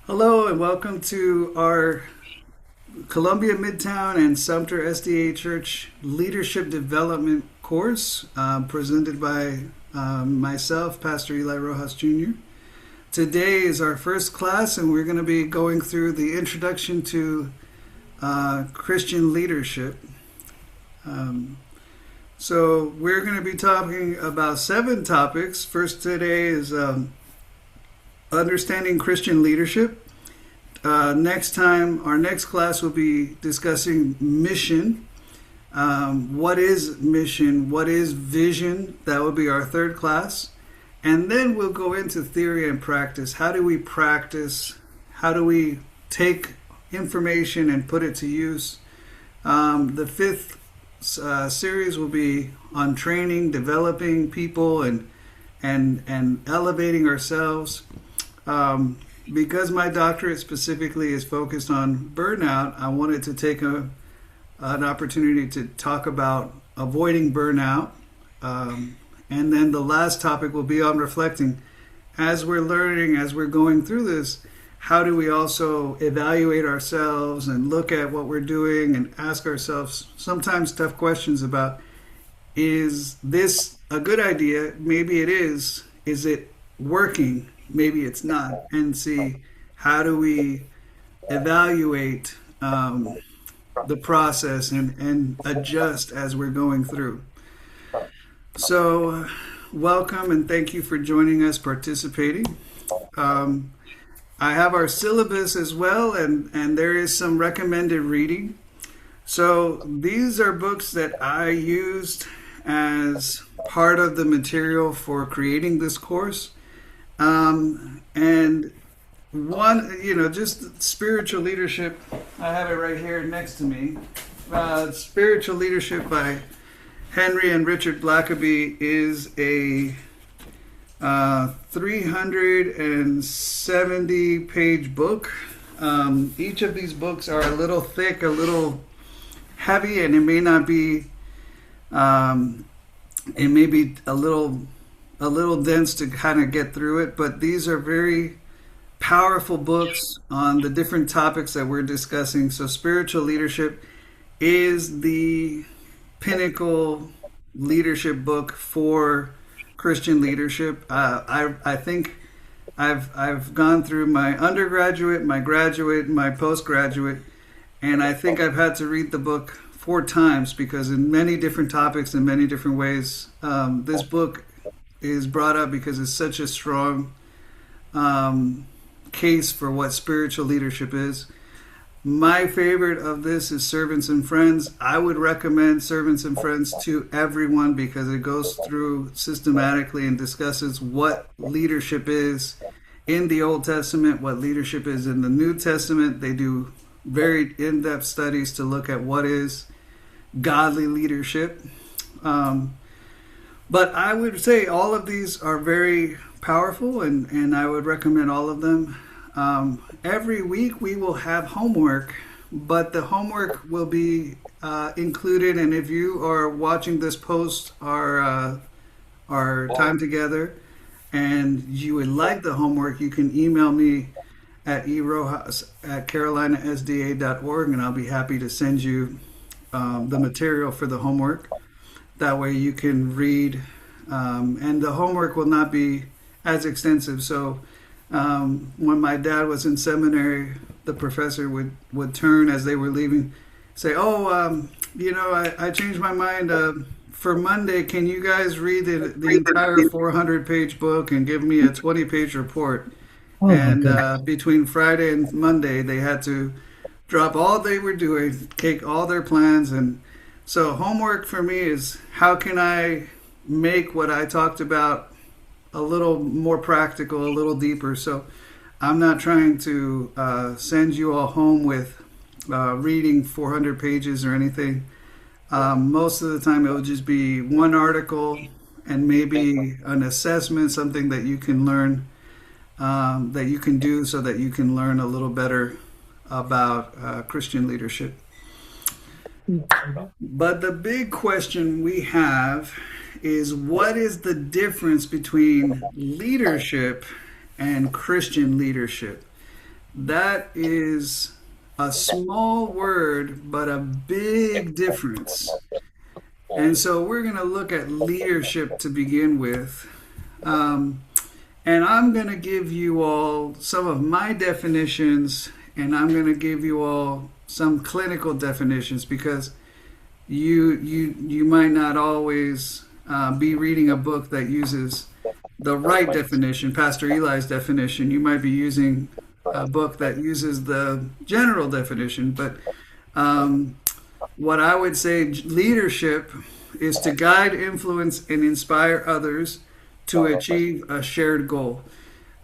Hello and welcome to our Columbia Midtown and Sumter SDA Church Leadership Development course presented by myself, Pastor Eli Rojas Jr. Today is our first class, and we're going to be going through the introduction to Christian leadership. So we're going to be talking about 7 topics. First today is understanding Christian leadership. Next time, our next class will be discussing mission. What is mission? What is vision? That will be our third class. And then we'll go into theory and practice. How do we practice? How do we take information and put it to use? The fifth series will be on training, developing people, and elevating ourselves. Because my doctorate specifically is focused on burnout, I wanted to take an opportunity to talk about avoiding burnout. And then the last topic will be on reflecting. As we're learning, as we're going through this, how do we also evaluate ourselves and look at what we're doing and ask ourselves sometimes tough questions about, is this a good idea? Maybe it is. Is it working? Maybe it's not. And see, how do we evaluate the process and adjust as we're going through. So welcome and thank you for joining us, participating. I have our syllabus as well, and there is some recommended reading. So these are books that I used as part of the material for creating this course. And one, just spiritual leadership. I have it right here next to me. Spiritual Leadership by Henry and Richard Blackaby is a 370-page book. Each of these books are a little thick, a little heavy, and it may not be. It may be a little dense to kind of get through it, but these are very powerful books on the different topics that we're discussing. So Spiritual Leadership is the pinnacle leadership book for Christian leadership. I think I've gone through my undergraduate, my graduate, my postgraduate, and I think I've had to read the book 4 times because in many different topics in many different ways, this book is brought up because it's such a strong case for what spiritual leadership is. My favorite of this is Servants and Friends. I would recommend Servants and Friends to everyone because it goes through systematically and discusses what leadership is in the Old Testament, what leadership is in the New Testament. They do very in-depth studies to look at what is godly leadership. But I would say all of these are very powerful, and I would recommend all of them. Every week we will have homework, but the homework will be included. And if you are watching this post, our time together, and you would like the homework, you can email me at erojas@carolinasda.org, and I'll be happy to send you the material for the homework. That way you can read, and the homework will not be as extensive. So when my dad was in seminary, the professor would turn as they were leaving, say, I changed my mind. For Monday, can you guys read the entire 400-page book and give me a 20-page report? And between Friday and Monday, they had to drop all they were doing, take all their plans. And so homework for me is how can I make what I talked about a little more practical, a little deeper. So I'm not trying to send you all home with reading 400 pages or anything. Most of the time it will just be one article and maybe an assessment, something that you can learn, that you can do so that you can learn a little better about Christian leadership. But the big question we have is, what is the difference between leadership and Christian leadership? That is a small word, but a big difference. And so we're going to look at leadership to begin with. Um, and I'm going to give you all some of my definitions, and I'm going to give you all some clinical definitions because you might not always be reading a book that uses the right definition, Pastor Eli's definition. You might be using a book that uses the general definition, but um, what I would say leadership is to guide, influence, and inspire others to achieve a shared goal.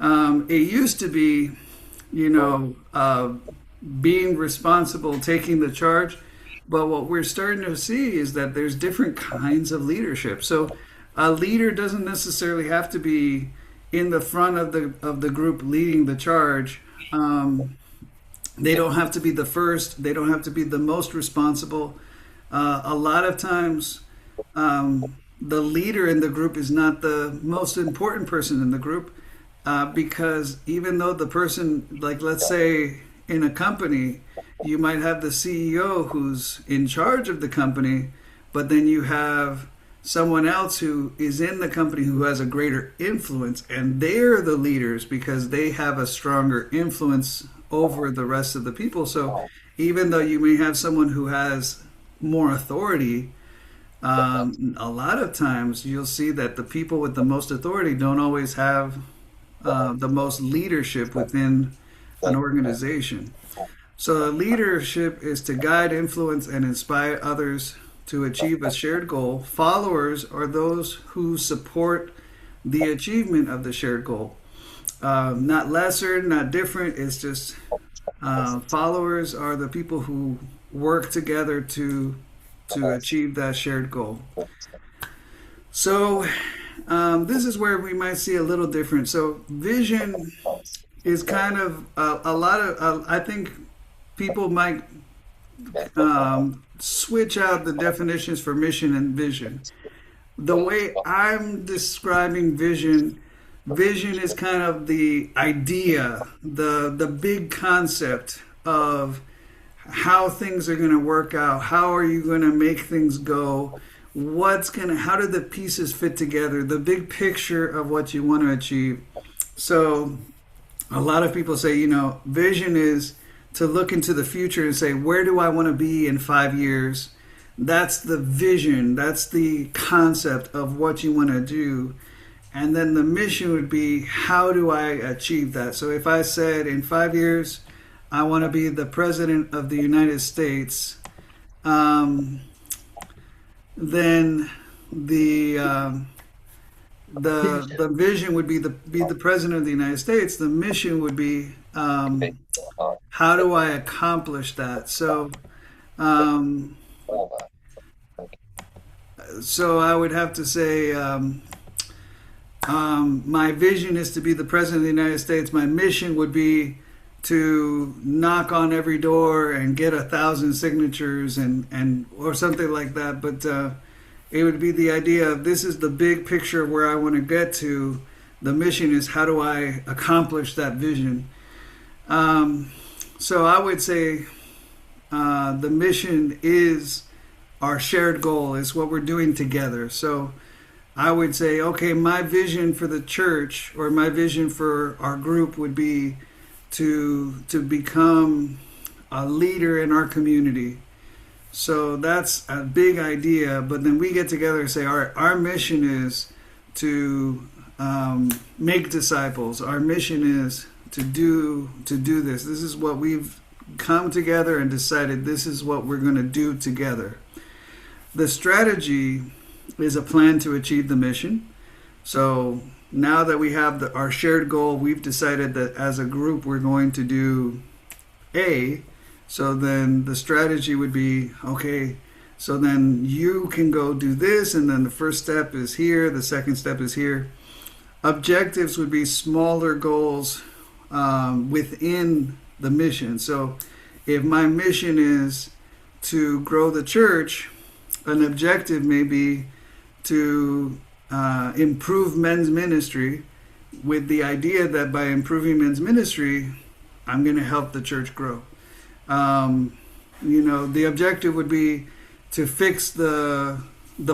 It used to be, you know, being responsible, taking the charge. But what we're starting to see is that there's different kinds of leadership. So a leader doesn't necessarily have to be in the front of the group leading the charge. They don't have to be the first. They don't have to be the most responsible. A lot of times, the leader in the group is not the most important person in the group because even though the person, like let's say in a company, you might have the CEO who's in charge of the company, but then you have someone else who is in the company who has a greater influence, and they're the leaders because they have a stronger influence over the rest of the people. So even though you may have someone who has more authority, a lot of times you'll see that the people with the most authority don't always have the most leadership within an organization. So leadership is to guide, influence, and inspire others to achieve a shared goal. Followers are those who support the achievement of the shared goal. Not lesser, not different. It's just followers are the people who work together to achieve that shared goal. So this is where we might see a little different. So vision is kind of a lot of I think people might switch out the definitions for mission and vision. The way I'm describing vision, vision is kind of the idea, the big concept of how things are going to work out. How are you going to make things go? How do the pieces fit together? The big picture of what you want to achieve. So a lot of people say, vision is to look into the future and say, where do I want to be in 5 years? That's the vision. That's the concept of what you want to do. And then the mission would be, how do I achieve that? So if I said in 5 years, I want to be the president of the United States, then the vision would be the president of the United States. The mission would be, how do I accomplish that? So I would have to say, my vision is to be the president of the United States. My mission would be to knock on every door and get 1,000 signatures and or something like that. But it would be the idea of, this is the big picture of where I want to get to. The mission is, how do I accomplish that vision? So I would say the mission is our shared goal, is what we're doing together. So I would say, okay, my vision for the church or my vision for our group would be to become a leader in our community. So that's a big idea, but then we get together and say, all right, our mission is to make disciples. Our mission is to do this. This is what we've come together and decided, this is what we're going to do together. The strategy is a plan to achieve the mission. So now that we have our shared goal, we've decided that as a group we're going to do A. So then the strategy would be, okay, so then you can go do this, and then the first step is here, the second step is here. Objectives would be smaller goals within the mission. So if my mission is to grow the church, an objective may be to improve men's ministry, with the idea that by improving men's ministry, I'm going to help the church grow. The objective would be to fix the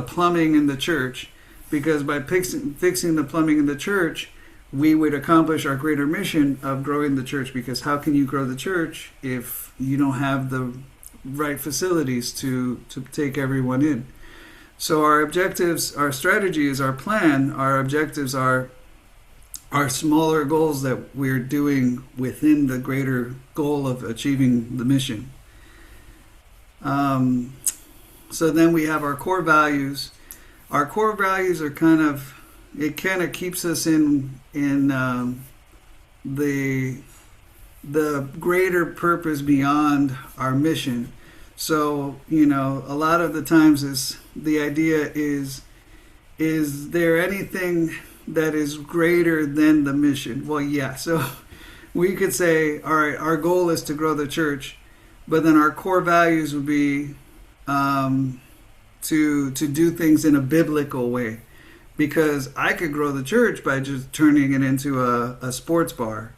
plumbing in the church, because by fixing the plumbing in the church, we would accomplish our greater mission of growing the church. Because how can you grow the church if you don't have the right facilities to take everyone in? So our objectives, our strategies, our plan, our objectives are smaller goals that we're doing within the greater goal of achieving the mission. So then we have our core values. Our core values are kind of keeps us in the greater purpose beyond our mission. So, a lot of the times the idea is there anything that is greater than the mission? Well, yeah. So we could say, all right, our goal is to grow the church, but then our core values would be to do things in a biblical way. Because I could grow the church by just turning it into a sports bar.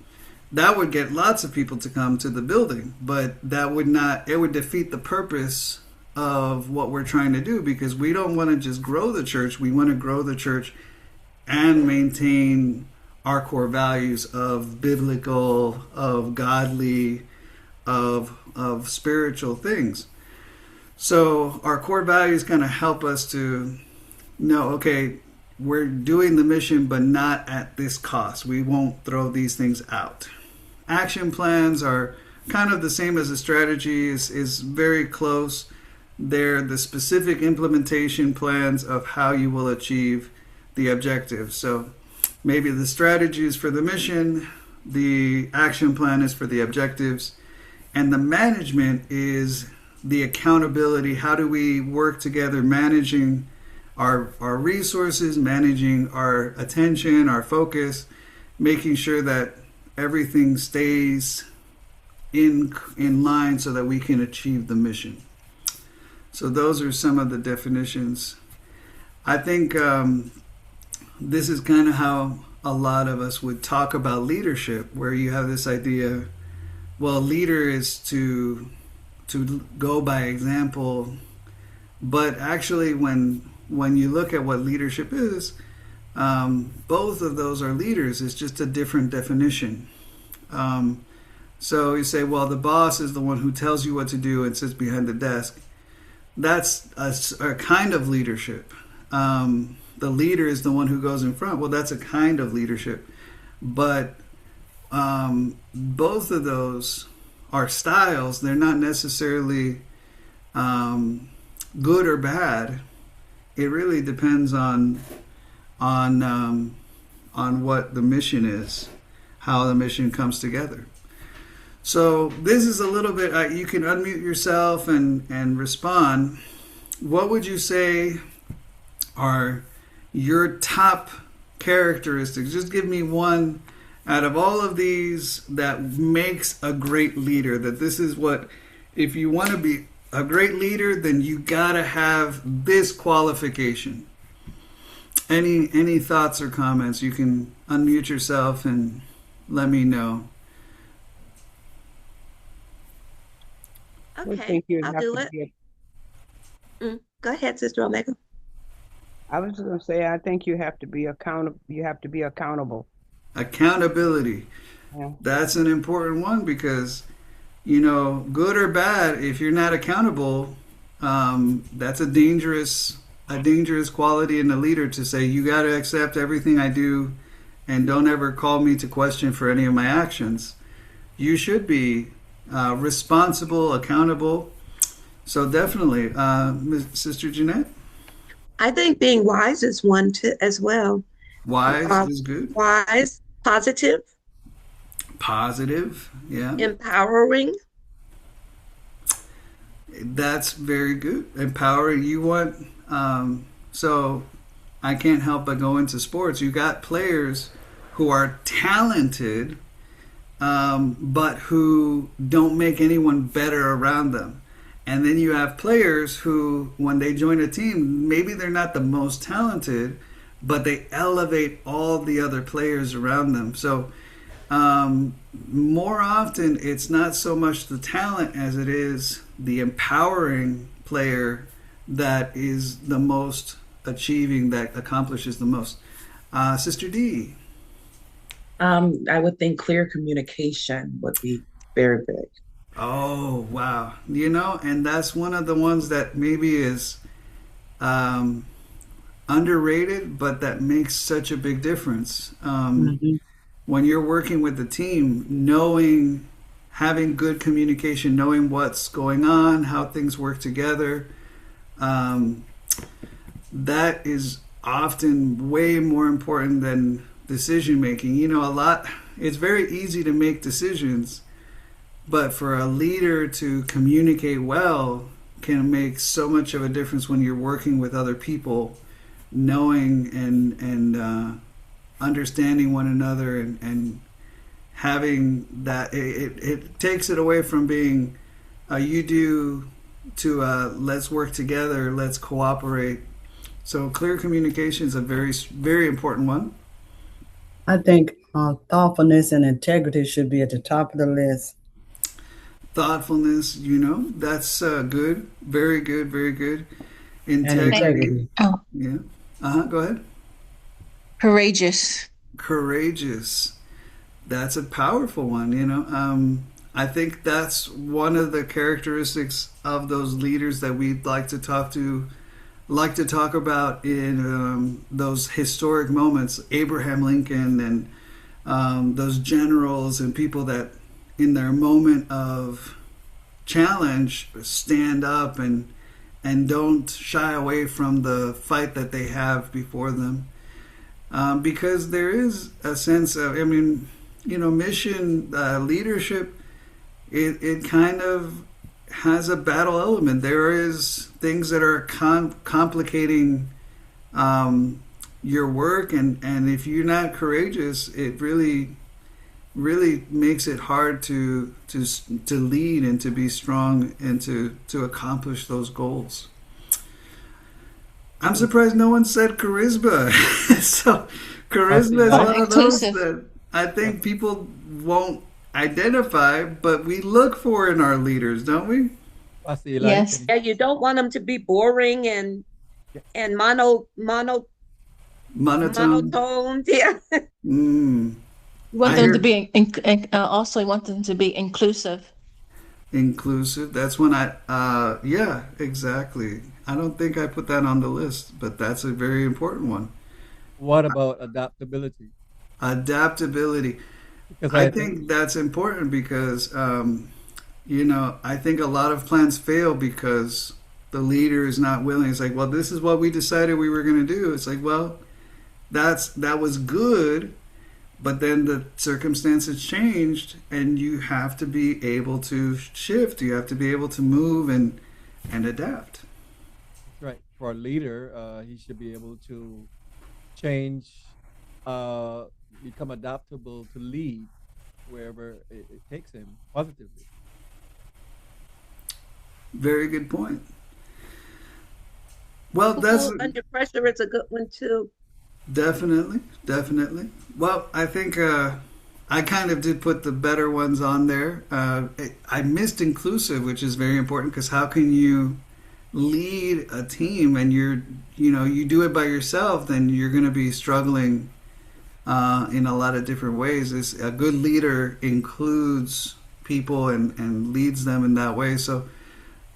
That would get lots of people to come to the building, but it would defeat the purpose of what we're trying to do, because we don't want to just grow the church. We want to grow the church and maintain our core values of biblical, of godly, of spiritual things. So our core values kind of help us to know, okay, we're doing the mission, but not at this cost. We won't throw these things out. Action plans are kind of the same as a strategy, is very close. They're the specific implementation plans of how you will achieve the objective. So maybe the strategy is for the mission, the action plan is for the objectives, and the management is the accountability. How do we work together managing our resources, managing our attention, our focus, making sure that everything stays in line so that we can achieve the mission. So those are some of the definitions. I think this is kind of how a lot of us would talk about leadership, where you have this idea, well, leader is to go by example, but actually when you look at what leadership is, both of those are leaders. It's just a different definition. So you say, well, the boss is the one who tells you what to do and sits behind the desk. That's a kind of leadership. The leader is the one who goes in front. Well, that's a kind of leadership. But both of those are styles. They're not necessarily good or bad. It really depends on what the mission is, how the mission comes together. So this is a little bit, you can unmute yourself and respond. What would you say are your top characteristics? Just give me one out of all of these that makes a great leader. That this is what, if you want to be a great leader, then you gotta have this qualification. Any thoughts or comments? You can unmute yourself and let me know. Okay, I'll do it. Go ahead, Sister Omega. I was going to say, I think you have to be accountable. You have to be accountable. Accountability. Yeah. That's an important one, because, good or bad, if you're not accountable, that's a dangerous quality in a leader, to say, you got to accept everything I do and don't ever call me to question for any of my actions. You should be responsible, accountable. So definitely, Sister Jeanette? I think being wise is one as well. Wise is good. Wise, positive. Positive, yeah. Empowering. That's very good. Empowering. You want, so I can't help but go into sports. You got players who are talented, but who don't make anyone better around them. And then you have players who, when they join a team, maybe they're not the most talented, but they elevate all the other players around them. So More often, it's not so much the talent as it is the empowering player that is the most achieving, that accomplishes the most. Sister D. I would think clear communication would be very big. Oh, wow. And that's one of the ones that maybe is um, underrated, but that makes such a big difference. Mhm. When you're working with the team, having good communication, knowing what's going on, how things work together, um, that is often way more important than decision making. It's very easy to make decisions, but for a leader to communicate well can make so much of a difference when you're working with other people, knowing and understanding one another, and having that. It takes it away from being you do to let's work together, let's cooperate. So clear communication is a very, very important one. I think thoughtfulness and integrity should be at the top of the list. Thoughtfulness, that's good, very good, very good. And Integrity, integrity. Oh, yeah. Go ahead. courageous. Courageous, that's a powerful one. I think that's one of the characteristics of those leaders that we'd like to talk about in those historic moments. Abraham Lincoln and those generals and people that in their moment of challenge stand up and don't shy away from the fight that they have before them. Because there is a sense of, mission leadership, it kind of has a battle element. There is things that are complicating your work, and if you're not courageous, it really makes it hard to lead and to be strong and to accomplish those goals. I'm surprised no one said charisma. So charisma is one of those Inclusive. that I think people won't identify, but we look for in our leaders, don't we? Pastor Yes. Eli, Yeah, you don't want them to be boring and Monotone. monotoned. Yeah. Mm, You want I them hear to be also you want them to be inclusive. inclusive. That's when yeah, exactly. I don't think I put that on the list, but that's a very important one. what about adaptability? Adaptability. Because I I think think that's important because, I think a lot of plans fail because the leader is not willing. It's like, well, this is what we decided we were going to do. It's like, well, that was good, but then the circumstances changed, and you have to be able to shift. You have to be able to move and adapt. right for a leader, he should be able to change, uh, become adaptable to lead wherever it takes him positively. Very good point. Well, that's People under pressure is a good one too. definitely, definitely. Well, I think I kind of did put the better ones on there. I missed inclusive, which is very important because how can you lead a team and you do it by yourself? Then you're going to be struggling in a lot of different ways. A good leader includes people and leads them in that way. So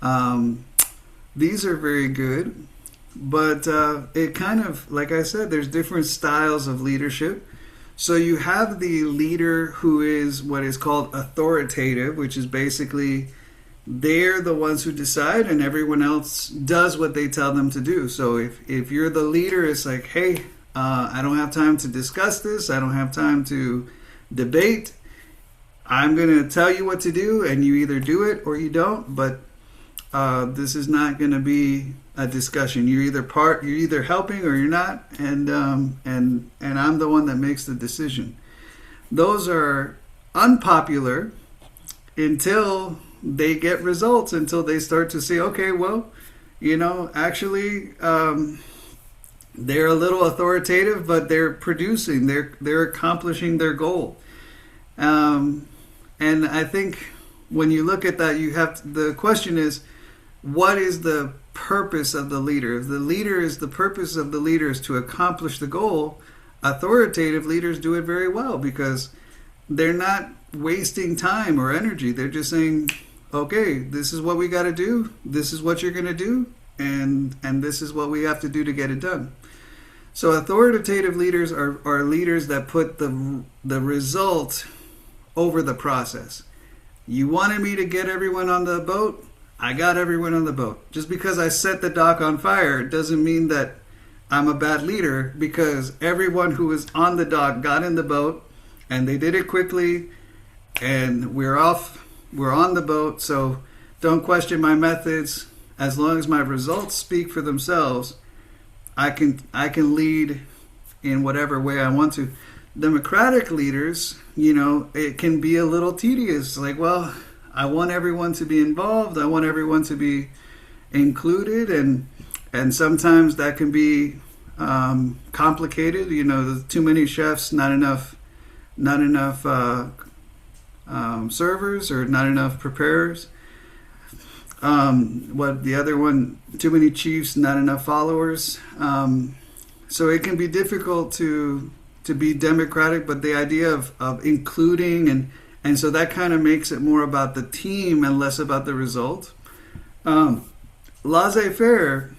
um, these are very good. But it kind of, like I said, there's different styles of leadership. So you have the leader who is what is called authoritative, which is basically they're the ones who decide and everyone else does what they tell them to do. So if you're the leader, it's like, hey, I don't have time to discuss this. I don't have time to debate. I'm going to tell you what to do, and you either do it or you don't. But this is not going to be a discussion. You're either helping or you're not, and I'm the one that makes the decision. Those are unpopular until they get results, until they start to say, okay, well, actually, they're a little authoritative, but they're producing, they're accomplishing their goal. and I think when you look at that, the question is, what is the purpose of the leader? If the purpose of the leader is to accomplish the goal, authoritative leaders do it very well because they're not wasting time or energy. They're just saying, okay, this is what we got to do. This is what you're going to do. And this is what we have to do to get it done. So authoritative leaders are leaders that put the result over the process. You wanted me to get everyone on the boat. I got everyone on the boat. Just because I set the dock on fire doesn't mean that I'm a bad leader, because everyone who was on the dock got in the boat and they did it quickly, and we're off. We're on the boat. So don't question my methods. As long as my results speak for themselves, I can lead in whatever way I want to. Democratic leaders, it can be a little tedious. Like, well, I want everyone to be involved. I want everyone to be included, and sometimes that can be complicated. There's too many chefs, not enough servers, or not enough preparers. What the other one? Too many chiefs, not enough followers. So it can be difficult to be democratic, but the idea of including and so that kind of makes it more about the team and less about the result. Laissez-faire,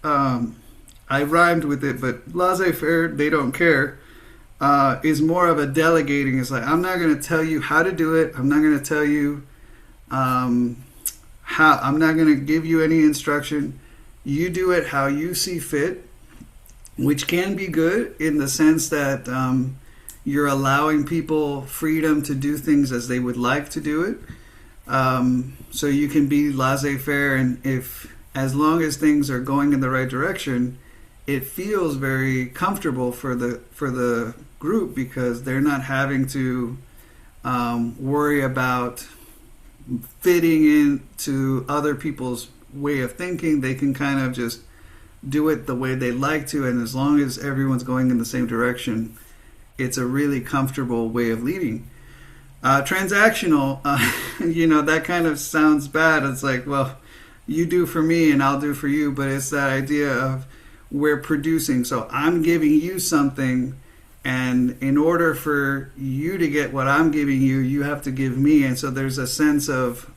I rhymed with it, but laissez-faire, they don't care, is more of a delegating. It's like, I'm not going to tell you how to do it. I'm not going to tell you I'm not going to give you any instruction. You do it how you see fit, which can be good in the sense that you're allowing people freedom to do things as they would like to do it. So you can be laissez-faire, and as long as things are going in the right direction, it feels very comfortable for the group, because they're not having to worry about fitting into other people's way of thinking. They can kind of just do it the way they like to, and as long as everyone's going in the same direction, it's a really comfortable way of leading. Transactional, that kind of sounds bad. It's like, well, you do for me and I'll do for you, but it's that idea of we're producing. So I'm giving you something, and in order for you to get what I'm giving you, you have to give me. And so there's a sense of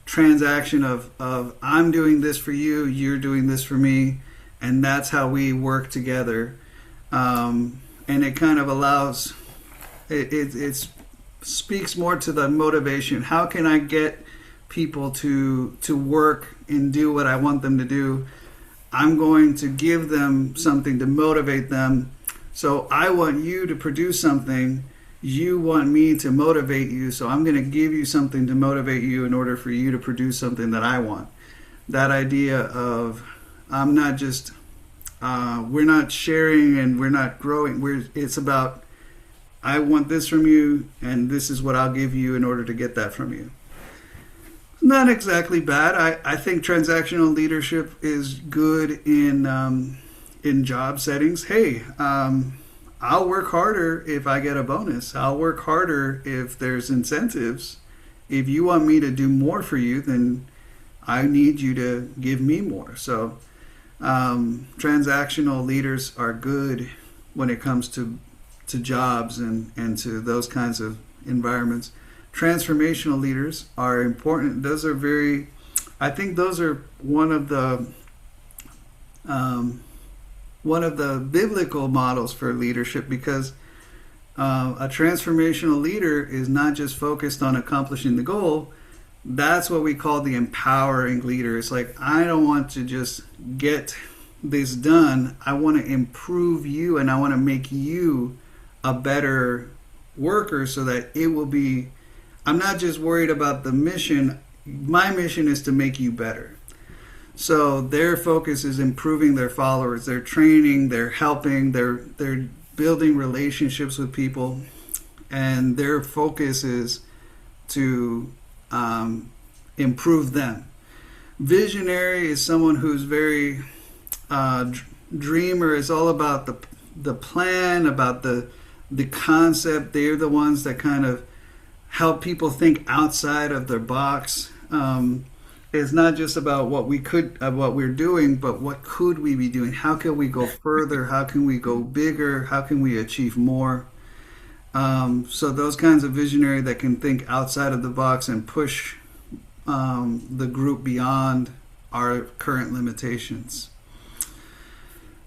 transaction of I'm doing this for you, you're doing this for me, and that's how we work together. And it kind of allows, it speaks more to the motivation. How can I get people to work and do what I want them to do? I'm going to give them something to motivate them. So I want you to produce something. You want me to motivate you. So I'm going to give you something to motivate you in order for you to produce something that I want. That idea of I'm not just we're not sharing and we're not growing. It's about, I want this from you, and this is what I'll give you in order to get that from you. Not exactly bad. I think transactional leadership is good in job settings. Hey, I'll work harder if I get a bonus. I'll work harder if there's incentives. If you want me to do more for you, then I need you to give me more. So transactional leaders are good when it comes to jobs and to those kinds of environments. Transformational leaders are important. Those are I think those are one of the biblical models for leadership, because a transformational leader is not just focused on accomplishing the goal. That's what we call the empowering leader. It's like, I don't want to just get this done. I want to improve you, and I want to make you a better worker so that it will be, I'm not just worried about the mission. My mission is to make you better. So their focus is improving their followers. They're training, they're helping, they're building relationships with people, and their focus is to improve them. Visionary is someone who's very dreamer. Is all about the plan, about the the concept. They're the ones that kind of help people think outside of their box. It's not just about what we're doing, but what could we be doing? How can we go further? How can we go bigger? How can we achieve more? So those kinds of visionary that can think outside of the box and push the group beyond our current limitations.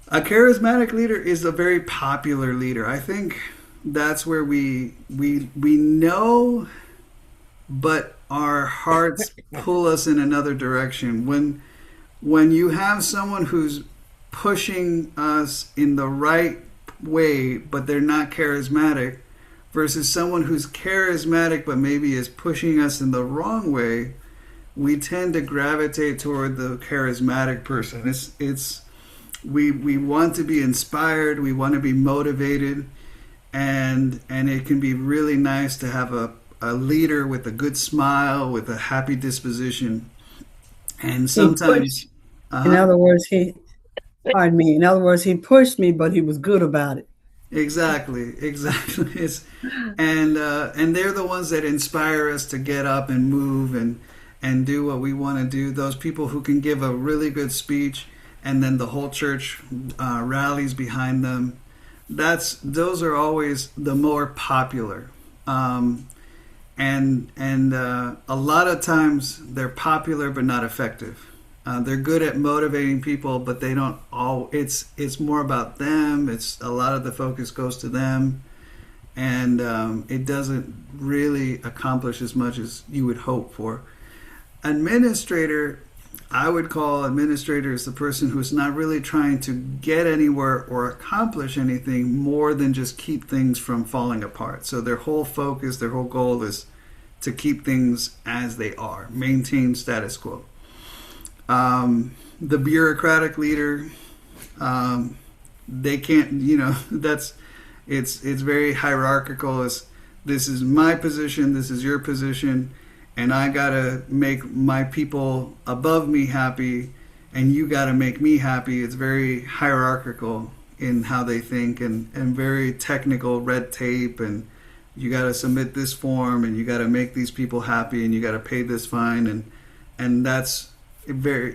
A charismatic leader is a very popular leader. I think that's where we know, but our hearts pull us in another direction. When you have someone who's pushing us in the right way, but they're not charismatic, versus someone who's charismatic but maybe is pushing us in the wrong way, we tend to gravitate toward the charismatic person. We want to be inspired, we want to be motivated, and it can be really nice to have a leader with a good smile, with a happy disposition. And sometimes, In other words, he pushed me, but he was good about it. Exactly. And they're the ones that inspire us to get up and move and do what we want to do. Those people who can give a really good speech, and then the whole church rallies behind them. Those are always the more popular. And a lot of times they're popular but not effective. They're good at motivating people, but they don't all. It's more about them. It's a lot of the focus goes to them, and it doesn't really accomplish as much as you would hope for. Administrator, I would call administrator is the person who's not really trying to get anywhere or accomplish anything more than just keep things from falling apart. So their whole focus, their whole goal is to keep things as they are, maintain status quo. The bureaucratic leader, they can't, it's very hierarchical. This is my position, this is your position, and I gotta make my people above me happy, and you gotta make me happy. It's very hierarchical in how they think, and very technical, red tape, and you gotta submit this form, and you gotta make these people happy, and you gotta pay this fine, and that's very.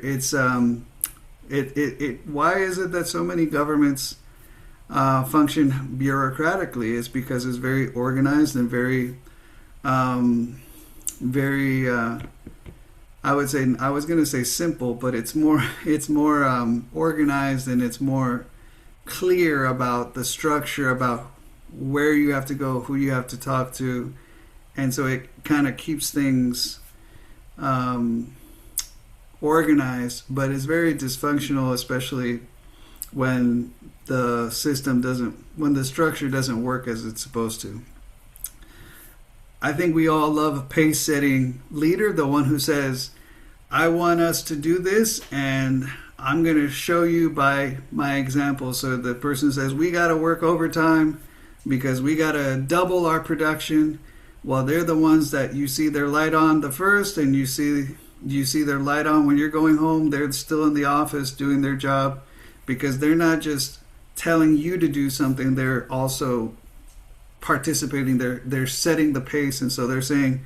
Why is it that so many governments function bureaucratically? It's because it's very organized and very I was going to say simple, but it's more organized, and it's more clear about the structure, about where you have to go, who you have to talk to, and so it kind of keeps things organized, but it's very dysfunctional, especially when the structure doesn't work as it's supposed to. I think we all love a pace-setting leader, the one who says, I want us to do this, and I'm going to show you by my example. So the person says, we got to work overtime because we got to double our production. Well, they're the ones that you see their light on the first, and you see their light on when you're going home. They're still in the office doing their job, because they're not just telling you to do something, they're also participating. They're setting the pace, and so they're saying,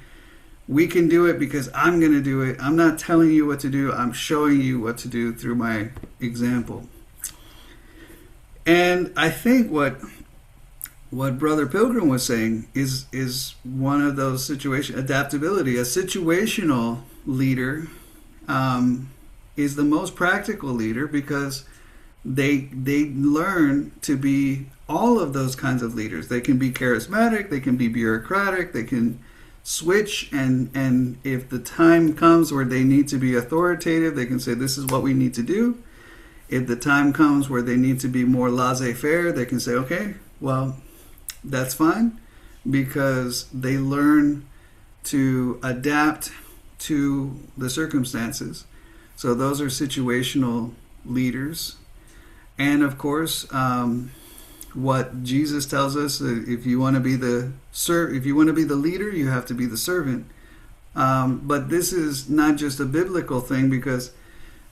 we can do it because I'm going to do it. I'm not telling you what to do, I'm showing you what to do through my example. And I think what Brother Pilgrim was saying is one of those situations. Adaptability. A situational leader is the most practical leader, because they learn to be all of those kinds of leaders. They can be charismatic, they can be bureaucratic, they can switch, and if the time comes where they need to be authoritative, they can say, this is what we need to do. If the time comes where they need to be more laissez-faire, they can say, okay, well, that's fine, because they learn to adapt to the circumstances. So those are situational leaders. And of course, what Jesus tells us, if you want to be the leader, you have to be the servant. But this is not just a biblical thing, because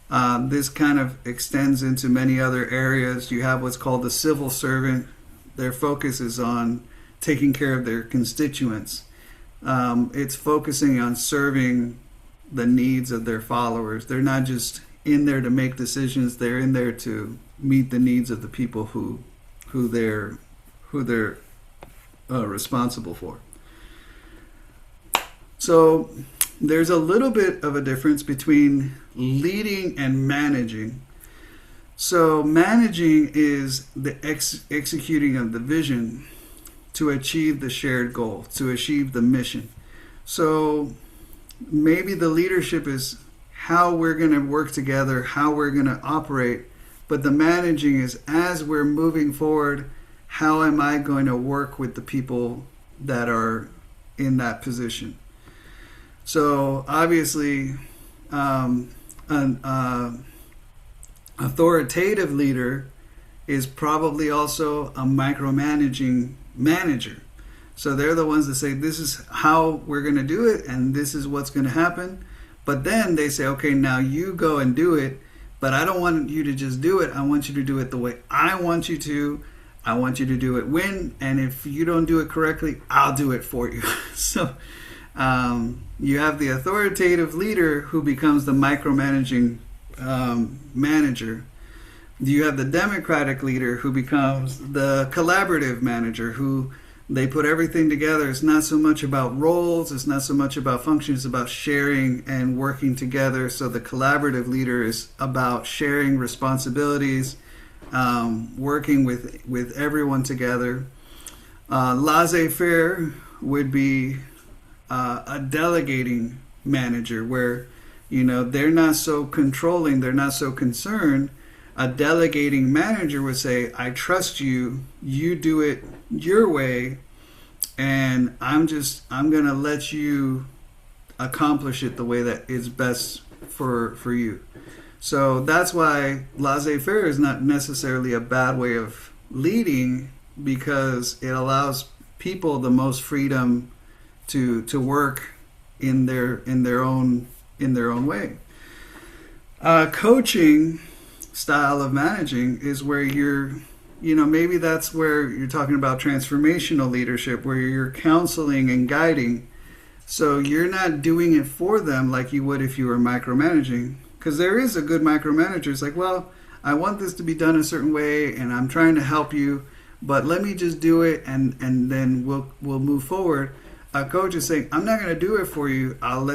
this kind of extends into many other areas. You have what's called the civil servant. their focus is on taking care of their constituents. It's focusing on serving the needs of their followers. They're not just in there to make decisions. They're in there to meet the needs of the people who they're responsible for. So there's a little bit of a difference between leading and managing. So managing is the executing of the vision to achieve the shared goal, to achieve the mission. So maybe the leadership is how we're going to work together, how we're going to operate, but the managing is as we're moving forward, how am I going to work with the people that are in that position? So obviously, an authoritative leader is probably also a micromanaging manager. So they're the ones that say, this is how we're going to do it, and this is what's going to happen. But then they say, okay, now you go and do it, but I don't want you to just do it. I want you to do it the way I want you to. I want you to do it when, and if you don't do it correctly, I'll do it for you. So you have the authoritative leader who becomes the micromanaging manager. You have the democratic leader who becomes the collaborative manager, who they put everything together. It's not so much about roles, it's not so much about functions, it's about sharing and working together. So the collaborative leader is about sharing responsibilities, working with everyone together. Laissez-faire would be a delegating manager where, you know, they're not so controlling, they're not so concerned. A delegating manager would say, I trust you, you do it your way, and I'm going to let you accomplish it the way that is best for you. So that's why laissez-faire is not necessarily a bad way of leading, because it allows people the most freedom to work in their own way. Coaching style of managing is where maybe that's where you're talking about transformational leadership, where you're counseling and guiding. So you're not doing it for them like you would if you were micromanaging, because there is a good micromanager. It's like, well, I want this to be done a certain way, and I'm trying to help you, but let me just do it, and then we'll move forward. A coach is saying, I'm not going to do it for you. I'll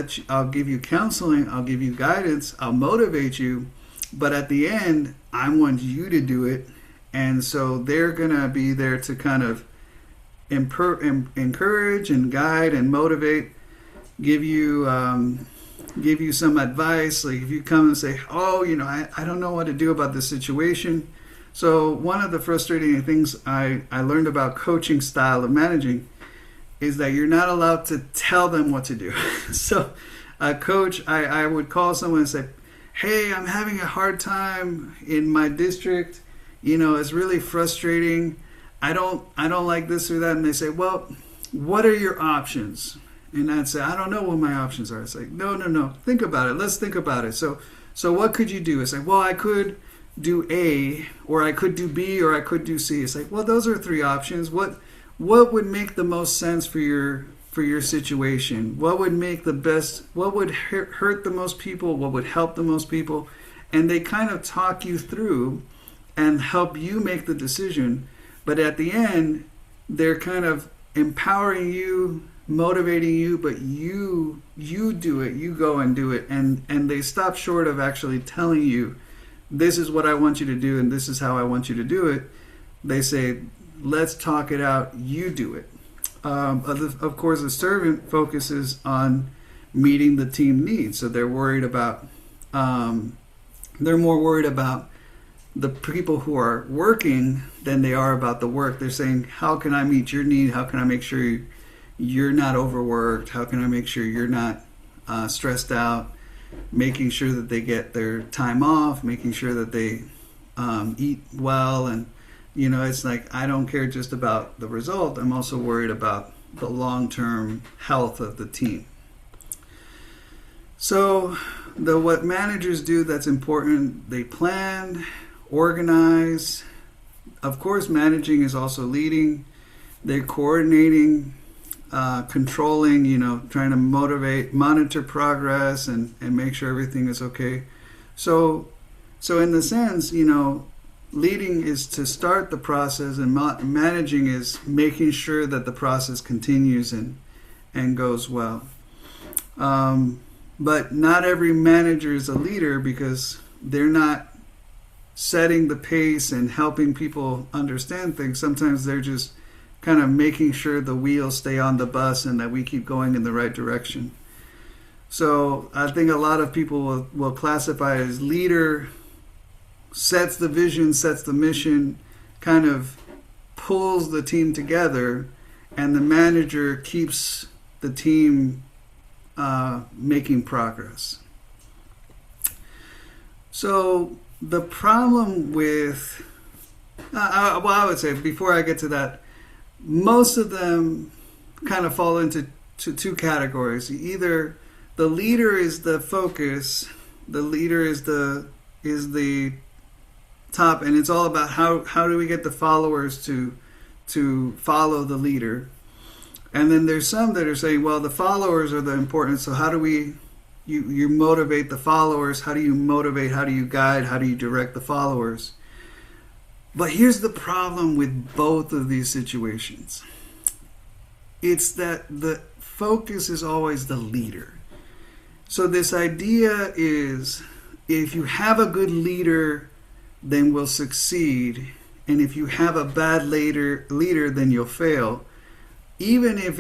give you counseling. I'll give you guidance. I'll motivate you. But at the end, I want you to do it. And so they're going to be there to kind of encourage and guide and motivate, give you some advice. Like if you come and say, oh, I don't know what to do about this situation. So one of the frustrating things I learned about coaching style of managing is that you're not allowed to tell them what to do. So a coach, I would call someone and say, hey, I'm having a hard time in my district. It's really frustrating. I don't like this or that. And they say, well, what are your options? And I'd say, I don't know what my options are. It's like, no, think about it. Let's think about it. So what could you do? It's like, well, I could do A, or I could do B, or I could do C. It's like, well, those are three options. What would make the most sense for your situation? What would make the best? What would hurt the most people? What would help the most people? And they kind of talk you through and help you make the decision. But at the end, they're kind of empowering you, motivating you, but you do it. You go and do it. And they stop short of actually telling you, this is what I want you to do and this is how I want you to do it. They say, let's talk it out. You do it. Of course, the servant focuses on meeting the team needs. So they're worried about, they're more worried about the people who are working than they are about the work. They're saying, how can I meet your need? How can I make sure you're not overworked? How can I make sure you're not stressed out? Making sure that they get their time off, making sure that they eat well. And it's like, I don't care just about the result. I'm also worried about the long-term health of the team. So what managers do that's important, they plan, organize, of course, managing is also leading. They're coordinating, controlling, trying to motivate, monitor progress, and make sure everything is okay. So in the sense, leading is to start the process, and managing is making sure that the process continues and goes well. But not every manager is a leader, because they're not setting the pace and helping people understand things. Sometimes they're just kind of making sure the wheels stay on the bus and that we keep going in the right direction. So I think a lot of people will classify as leader, sets the vision, sets the mission, kind of pulls the team together, and the manager keeps the team making progress. So the problem with, I would say, before I get to that, most of them kind of fall into two categories. Either the leader is the focus, the leader is the top, and it's all about how do we get the followers to follow the leader. And then there's some that are saying, well, the followers are the important, so how do you motivate the followers? How do you motivate? How do you guide? How do you direct the followers? But here's the problem with both of these situations. It's that the focus is always the leader. So this idea is, if you have a good leader, then we'll succeed. And if you have a bad leader, then you'll fail. Even if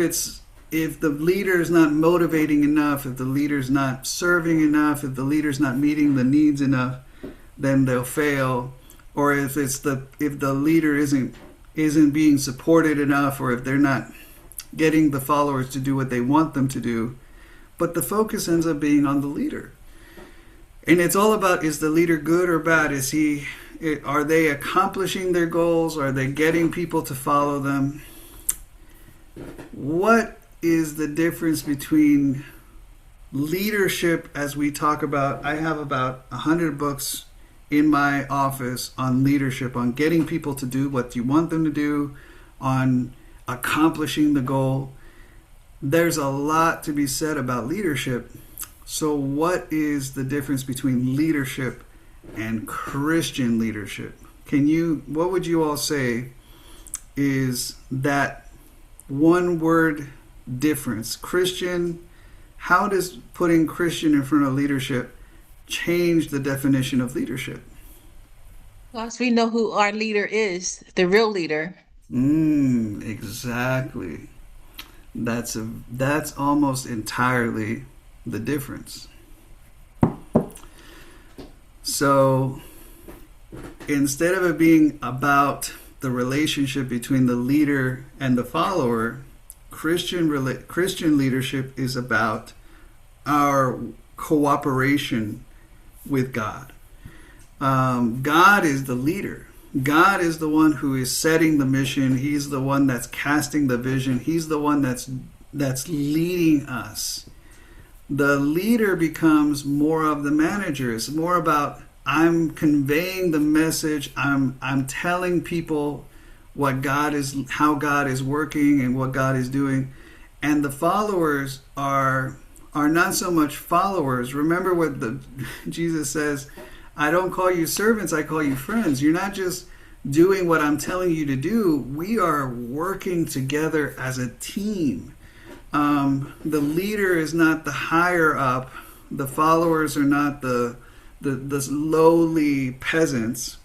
the leader is not motivating enough, if the leader is not serving enough, if the leader is not meeting the needs enough, then they'll fail. Or if the leader isn't being supported enough, or if they're not getting the followers to do what they want them to do, but the focus ends up being on the leader. And it's all about, is the leader good or bad? Are they accomplishing their goals? Are they getting people to follow them? What is the difference between leadership, as we talk about? I have about 100 books in my office on leadership, on getting people to do what you want them to do, on accomplishing the goal. There's a lot to be said about leadership. So what is the difference between leadership and Christian leadership? What would you all say is that one word difference? Christian, how does putting Christian in front of leadership change the definition of leadership? Plus, we know who our leader is, the real leader. Exactly. That's almost entirely the difference. So instead of it being about the relationship between the leader and the follower, Christian leadership is about our cooperation with God. God is the leader. God is the one who is setting the mission. He's the one that's casting the vision. He's the one that's leading us. The leader becomes more of the manager. It's more about, I'm conveying the message. I'm telling people what God is, how God is working and what God is doing. And the followers are not so much followers. Remember what Jesus says, I don't call you servants, I call you friends. You're not just doing what I'm telling you to do. We are working together as a team. The leader is not the higher up. The followers are not the lowly peasants.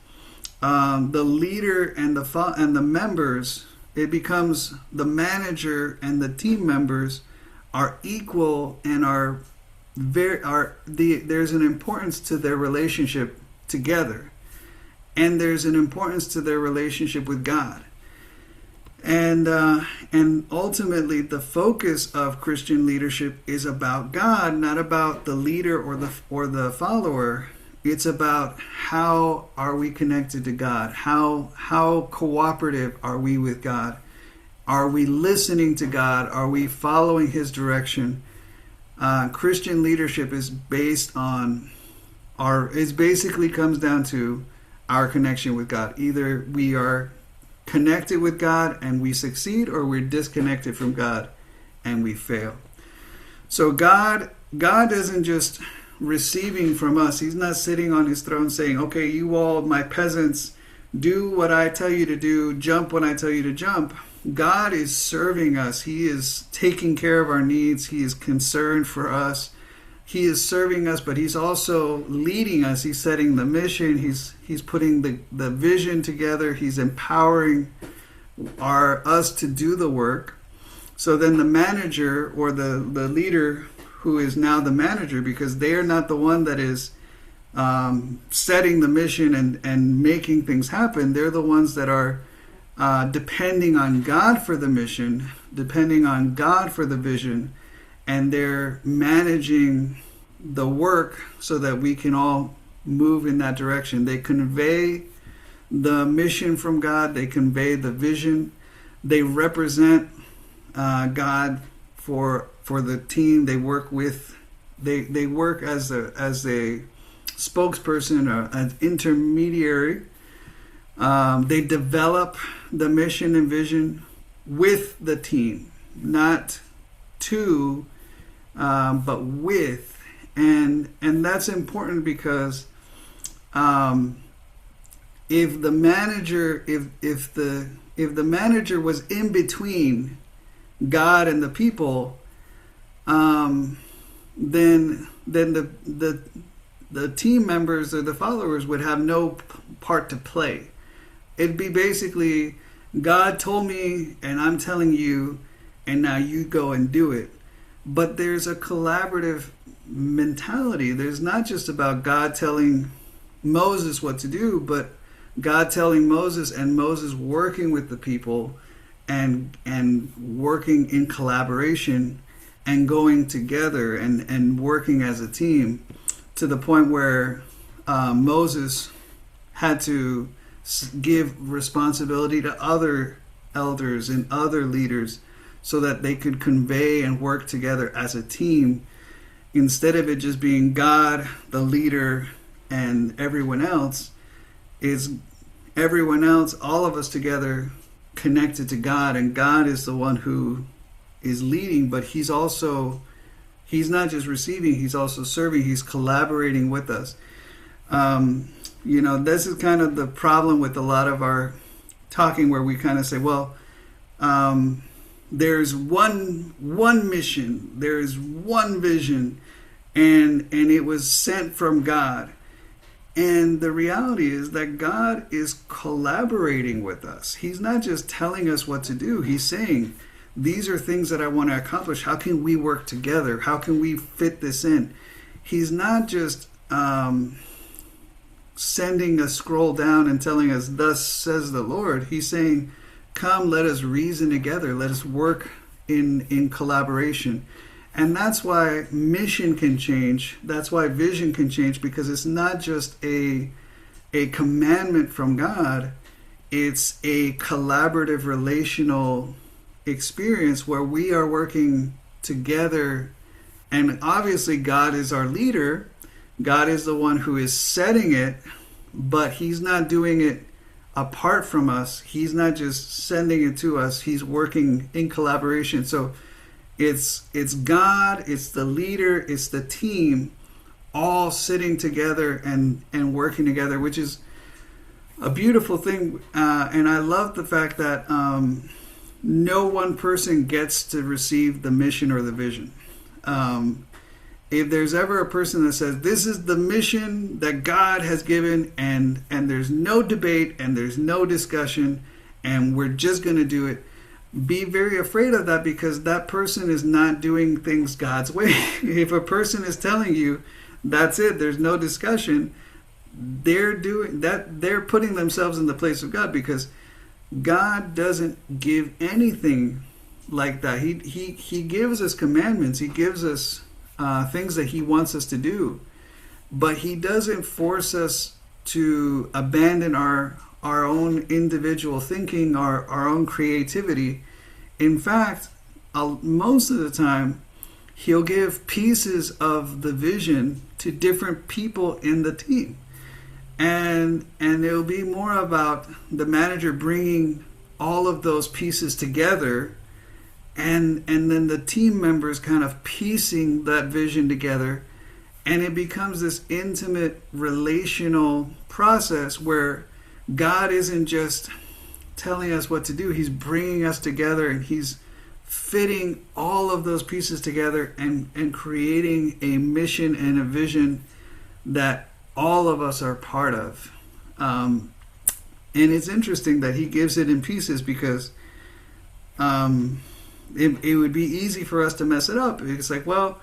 The leader and the members, it becomes the manager and the team members are equal and there's an importance to their relationship together, and there's an importance to their relationship with God. And ultimately, the focus of Christian leadership is about God, not about the leader or the follower. It's about how are we connected to God? How cooperative are we with God? Are we listening to God? Are we following His direction? Christian leadership is based on it basically comes down to our connection with God. Either we are connected with God and we succeed, or we're disconnected from God and we fail. So God isn't just receiving from us. He's not sitting on his throne saying, okay, you all, my peasants, do what I tell you to do, jump when I tell you to jump. God is serving us. He is taking care of our needs. He is concerned for us. He is serving us, but he's also leading us. He's setting the mission. He's putting the vision together. He's empowering us to do the work. So then the manager, or the leader, who is now the manager, because they are not the one that is setting the mission and making things happen. They're the ones that are depending on God for the mission, depending on God for the vision, and they're managing the work so that we can all move in that direction. They convey the mission from God. They convey the vision. They represent God for the team. They work with. They work as a spokesperson, an intermediary. They develop the mission and vision with the team, not to, but with. And that's important, because if the manager was in between God and the people, then the team members or the followers would have no part to play. It'd be basically, God told me and I'm telling you, and now you go and do it. But there's a collaborative mentality. There's not just about God telling Moses what to do, but God telling Moses and Moses working with the people and working in collaboration and going together and working as a team, to the point where Moses had to give responsibility to other elders and other leaders so that they could convey and work together as a team, instead of it just being God, the leader, and everyone else. Is everyone else, all of us together, connected to God, and God is the one who is leading, but he's not just receiving, he's also serving. He's collaborating with us. This is kind of the problem with a lot of our talking, where we kind of say, well, there's one mission, there's one vision, and it was sent from God. And the reality is that God is collaborating with us. He's not just telling us what to do. He's saying, these are things that I want to accomplish. How can we work together? How can we fit this in? He's not just sending a scroll down and telling us, thus says the Lord. He's saying, come, let us reason together. Let us work in collaboration. And that's why mission can change. That's why vision can change, because it's not just a commandment from God. It's a collaborative relational experience where we are working together. And obviously God is our leader. God is the one who is setting it, but he's not doing it apart from us. He's not just sending it to us. He's working in collaboration. So it's God, it's the leader, it's the team, all sitting together and working together, which is a beautiful thing. And I love the fact that no one person gets to receive the mission or the vision. If there's ever a person that says, this is the mission that God has given, and there's no debate and there's no discussion and we're just going to do it, be very afraid of that, because that person is not doing things God's way. If a person is telling you that's it, there's no discussion, they're doing that. They're putting themselves in the place of God, because God doesn't give anything like that. He gives us commandments. He gives us things that he wants us to do, but he doesn't force us to abandon our own individual thinking, our own creativity. In fact, most of the time, he'll give pieces of the vision to different people in the team. and it'll be more about the manager bringing all of those pieces together, and then the team members kind of piecing that vision together, and it becomes this intimate relational process where God isn't just telling us what to do, he's bringing us together, and he's fitting all of those pieces together and creating a mission and a vision that all of us are part of. And it's interesting that he gives it in pieces, because it would be easy for us to mess it up. It's like, well,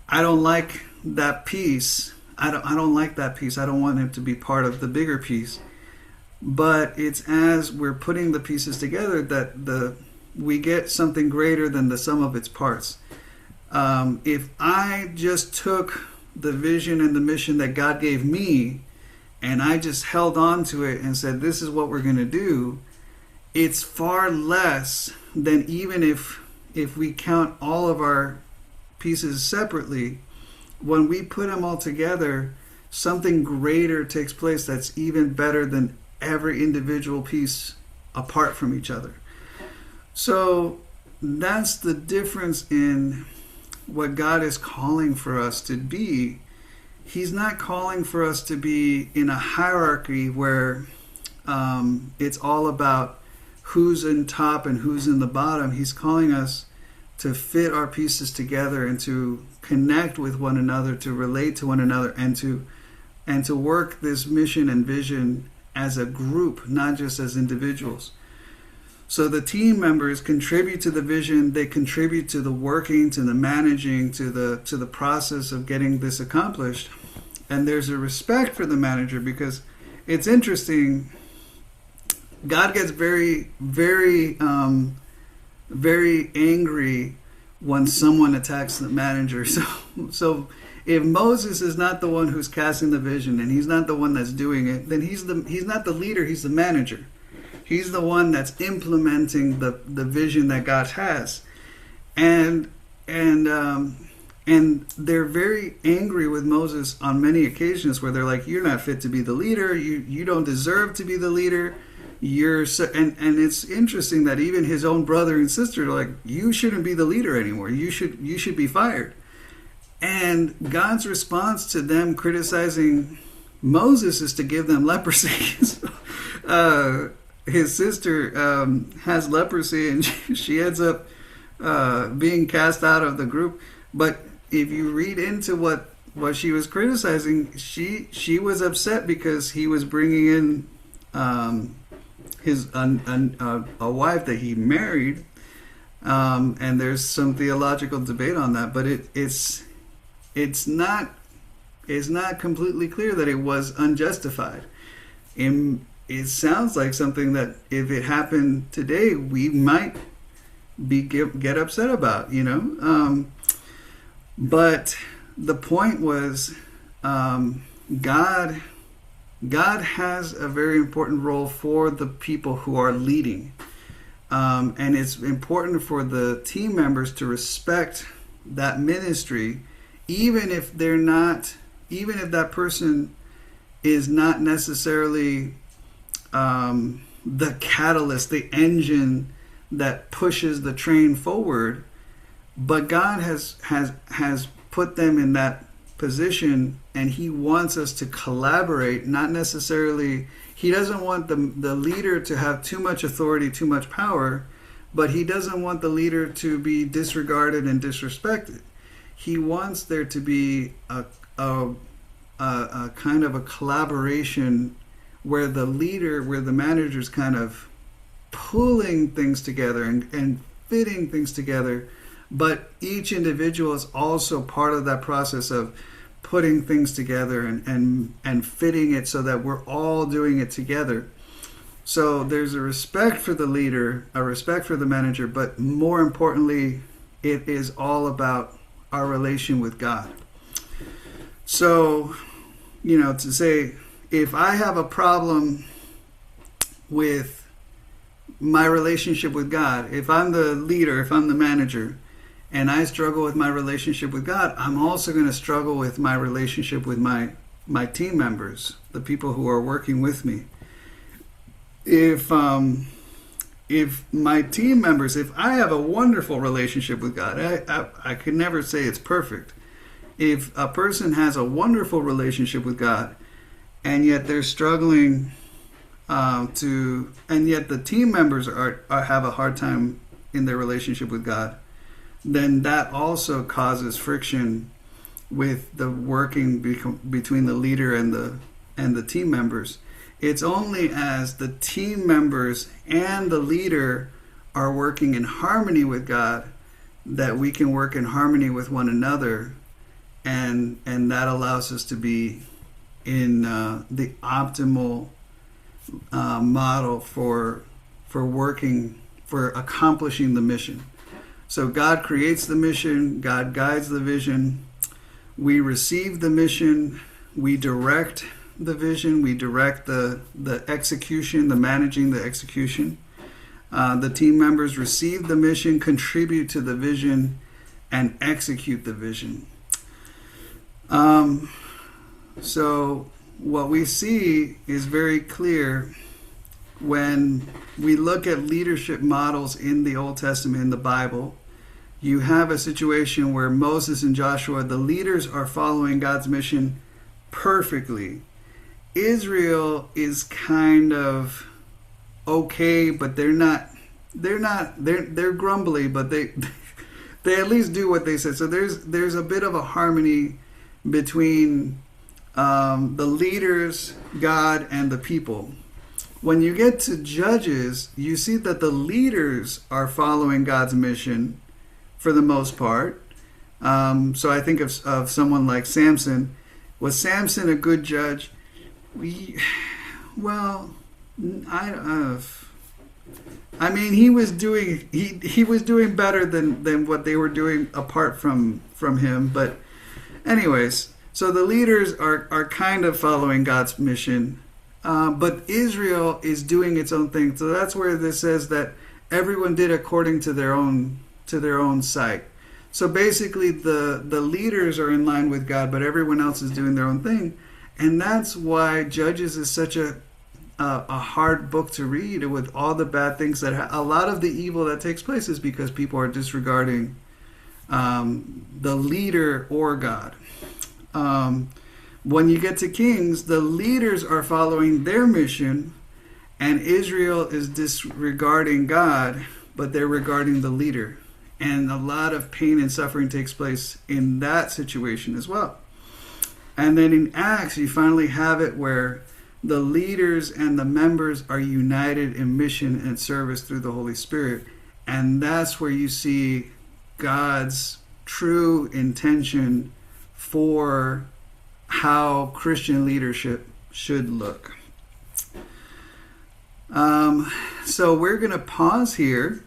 I don't like that piece. I don't like that piece. I don't want him to be part of the bigger piece. But it's as we're putting the pieces together that we get something greater than the sum of its parts. If I just took the vision and the mission that God gave me, and I just held on to it and said, this is what we're going to do, it's far less than even if we count all of our pieces separately. When we put them all together, something greater takes place that's even better than every individual piece apart from each other. So that's the difference in what God is calling for us to be. He's not calling for us to be in a hierarchy where it's all about who's in top and who's in the bottom. He's calling us to fit our pieces together and to connect with one another, to relate to one another, and to work this mission and vision as a group, not just as individuals. So the team members contribute to the vision, they contribute to the working, to the managing, to the process of getting this accomplished. And there's a respect for the manager, because it's interesting. God gets very, very, very angry when someone attacks the manager. So if Moses is not the one who's casting the vision, and he's not the one that's doing it, then he's not the leader, he's the manager. He's the one that's implementing the vision that God has. And they're very angry with Moses on many occasions, where they're like, you're not fit to be the leader, you don't deserve to be the leader. And it's interesting that even his own brother and sister are like, you shouldn't be the leader anymore. You should be fired. And God's response to them criticizing Moses is to give them leprosy. His sister has leprosy, and she ends up being cast out of the group. But if you read into what she was criticizing, she was upset because he was bringing in a wife that he married, and there's some theological debate on that. But it's not completely clear that it was unjustified. It sounds like something that if it happened today, we might get upset about, but the point was, God has a very important role for the people who are leading, and it's important for the team members to respect that ministry, even if that person is not necessarily the catalyst, the engine that pushes the train forward. But God has put them in that position, and he wants us to collaborate, not necessarily, he doesn't want the leader to have too much authority, too much power, but he doesn't want the leader to be disregarded and disrespected. He wants there to be a kind of a collaboration where the manager's kind of pulling things together and fitting things together, but each individual is also part of that process of putting things together and fitting it so that we're all doing it together. So there's a respect for the leader, a respect for the manager, but more importantly, it is all about our relation with God. So, to say, if I have a problem with my relationship with God, if I'm the leader, if I'm the manager, and I struggle with my relationship with God, I'm also going to struggle with my relationship with my my team members, the people who are working with me. If my team members, if I have a wonderful relationship with God, I could never say it's perfect. If a person has a wonderful relationship with God, and yet they're struggling and yet the team members have a hard time in their relationship with God, then that also causes friction with the working between the leader and the team members. It's only as the team members and the leader are working in harmony with God that we can work in harmony with one another, and that allows us to be in the optimal model for accomplishing the mission. So God creates the mission, God guides the vision, we receive the mission, we direct the vision, we direct the execution, the managing the execution. The team members receive the mission, contribute to the vision, and execute the vision. So what we see is very clear when we look at leadership models in the Old Testament, in the Bible. You have a situation where Moses and Joshua, the leaders, are following God's mission perfectly. Israel is kind of okay, but they're grumbly, but they at least do what they said. So there's a bit of a harmony between the leaders, God, and the people. When you get to Judges, you see that the leaders are following God's mission for the most part. So I think of someone like Samson. Was Samson a good judge? He was doing better than what they were doing apart from him. But anyways, so the leaders are kind of following God's mission, but Israel is doing its own thing. So that's where this says that everyone did according to their own sight. So basically, the leaders are in line with God, but everyone else is doing their own thing. And that's why Judges is such a hard book to read, with all the bad things a lot of the evil that takes place is because people are disregarding the leader or God. When you get to Kings, the leaders are following their mission, and Israel is disregarding God, but they're regarding the leader. And a lot of pain and suffering takes place in that situation as well. And then in Acts, you finally have it where the leaders and the members are united in mission and service through the Holy Spirit. And that's where you see God's true intention for how Christian leadership should look. So we're going to pause here,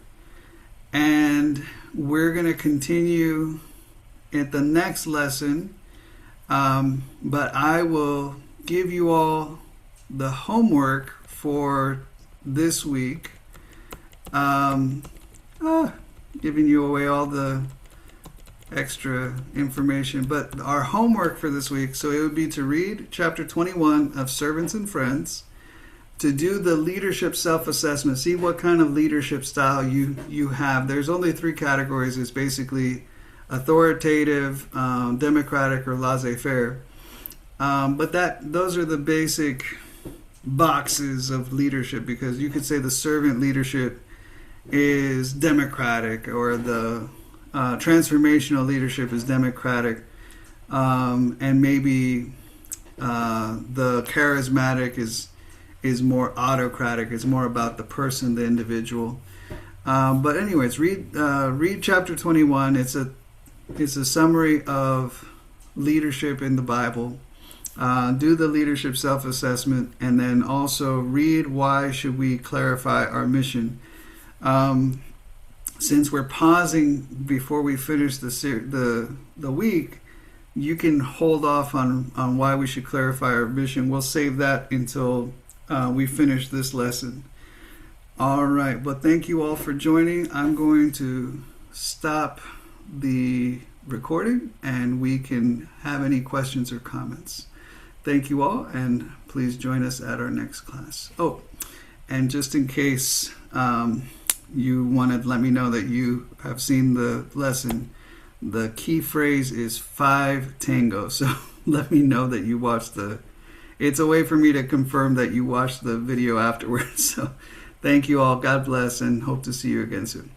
and we're going to continue at the next lesson. But I will give you all the homework for this week. Giving you away all the extra information. But our homework for this week, so it would be to read chapter 21 of Servants and Friends, to do the leadership self-assessment, see what kind of leadership style you have. There's only 3 categories. It's basically authoritative, democratic, or laissez-faire. But those are the basic boxes of leadership, because you could say the servant leadership is democratic, or the transformational leadership is democratic, and maybe the charismatic is more autocratic. It's more about the person, the individual. But anyways, read chapter 21. It's a summary of leadership in the Bible. Do the leadership self-assessment, and then also read Why Should We Clarify Our Mission. Since we're pausing before we finish the week, you can hold off on why we should clarify our mission. We'll save that until we finish this lesson. All right. Well, thank you all for joining. I'm going to stop the recording, and we can have any questions or comments. thank you all, and please join us at our next class. Oh, and just in case you want to let me know that you have seen the lesson, the key phrase is 5 tango. So let me know that you watched it's a way for me to confirm that you watched the video afterwards. So thank you all. God bless, and hope to see you again soon.